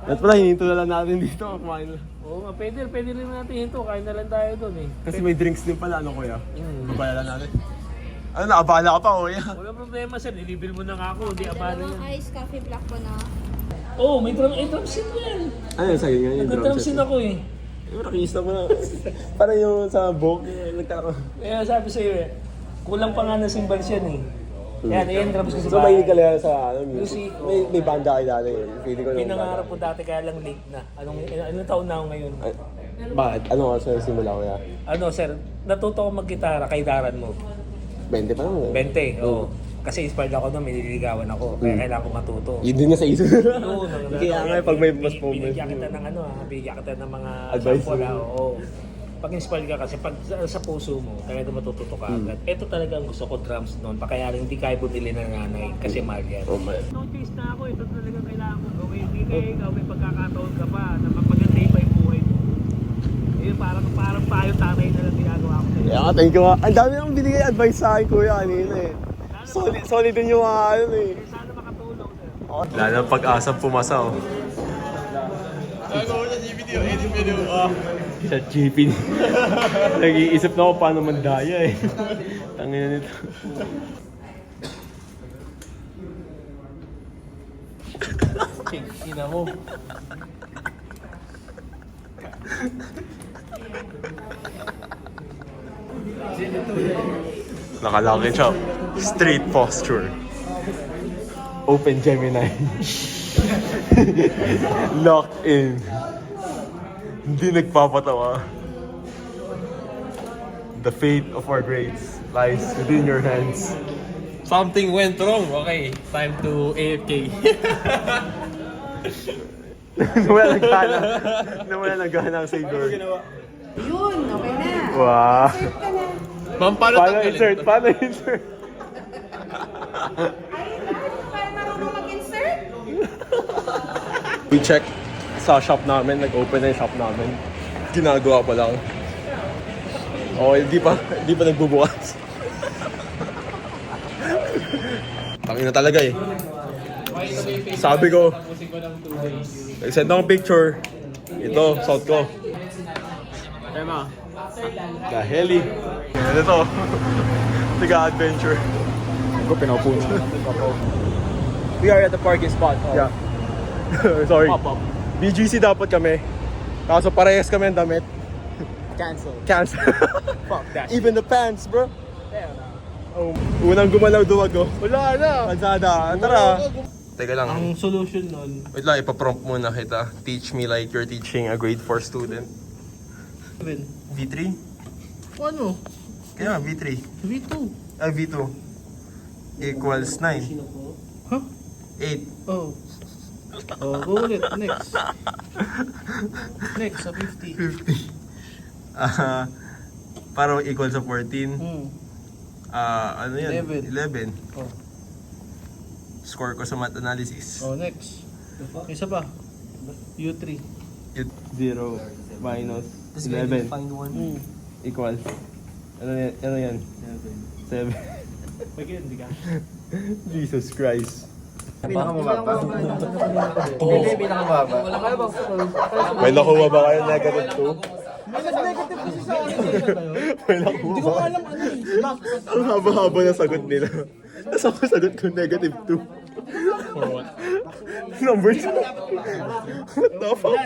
At pala, hininto na lang natin dito. Kumain na. Oo nga, pwede rin natin ito. Kain na lang tayo doon eh. Kasi may drinks din pala, ano kuya? Abala lang natin. Ano, nakabala ka pa, kuya? Wala problema sir, nilibil mo na nga ako. Hindi abala Dalawang yan. ice coffee black po na. Oo, may drum set yan. Ano yung sa'yo nga yung drum Nag-drum set? set ako eh. Yung nakikita mo na. Parang yung sa book, nagtaka. Kaya sabi sa'yo eh, kulang pa nga ng cymbals yan eh. Yan, yan, drums ko sa So, mahilig ka lang sa ano, Music. May banda kayo dati yun. Feeling ko naman Pinangarap ko dati kaya lang late na. Anong taon na ako ngayon? Bakit? Ano ka sa simula kuya? Ano sir, natuto ko mag-gitara kay Daran mo. 20 pa lang eh. 20, oo. Kasi inspired ako doon, may nililigawan ako. Kaya kailangan ko matuto. Yun din nga sa isip. Oo, Kaya nga pag may mas moment. binigyan kita ng ano binigyan kita ng mga Advice. sample oo. Pag inspired ka kasi pag sa puso mo, kaya ito matututo ka agad. Ito talaga ang gusto ko drums noon. Pa kaya rin hindi kaya bumili ng nanay kasi mahal yan. Oh my. No choice na ako, ito talaga kailangan ko gawin. Hindi kaya ikaw may pagkakataon ka pa na mapaganda pa yung buhay mo. Eh parang payo tatay na lang ginagawa ko sa'yo. Kaya thank you. Ang dami nang binigay advice sa akin kuya kanina eh. Solid din yung ano eh. Sana makatulong sir. Wala na pag-asa pumasa oh. Sa GP. Nag-iisip na ako paano mandaya eh. Tangina nito. Ina mo. Nakalaki siya. Straight posture. Open Gemini. Lock in. Hindi nagpapatawa. The fate of our grades lies within your hands. Something went wrong. Okay, time to AFK. Nawala ng gana. Nawala ng gana ang savior. Yun, okay na. Wow. Serve ka na. Ma'am, paano Paano tanggalin insert? to? Paano insert? Ayun na, para marunong mag-insert. We check sa shop namin, nag-open na yung shop namin. Ginagawa pa lang. Okay, di pa nagbubukas. Tangina talaga eh. Sabi ko, nag-send akong picture. Ito, suot ko. Emma. The heli. Ano to? Tiga-adventure. Ako, pinaupo na. We are at the parking spot. Yeah. Sorry. Pop-up. BGC dapat kami. Kaso parehas kami ang damit. Cancel. Cancel. Fuck that. Even the pants, bro. Oh, unang gumalaw duwag oh. Wala na. Pansada. Tara. Teka lang. Ang solution nun, Wait lang, ipaprompt muna kita. Teach me like you're teaching a grade 4 student. V3? ano? Kaya nga, V3. V2. V2. Equals 9. Huh? 8. Oh. Oh, go ulit. Next. Next, sa 50. 50. Parang equals sa 14. Ano yan? 11. 11. Oh. Score ko sa math analysis. Oh, next. Isa pa. U3. 0 minus 11 Find one. equals. Ano yan? 7. Again, di ka. Jesus Christ. Pinakamababa. Hindi, pinakamababa. May nakuha ba kayo negative 2? Negative kasi sa akin. May nakuha ba? Alam ano eh. Ang haba-haba na sagot nila. Tapos ako sagot ko negative 2. For what? Number 2. What the fuck?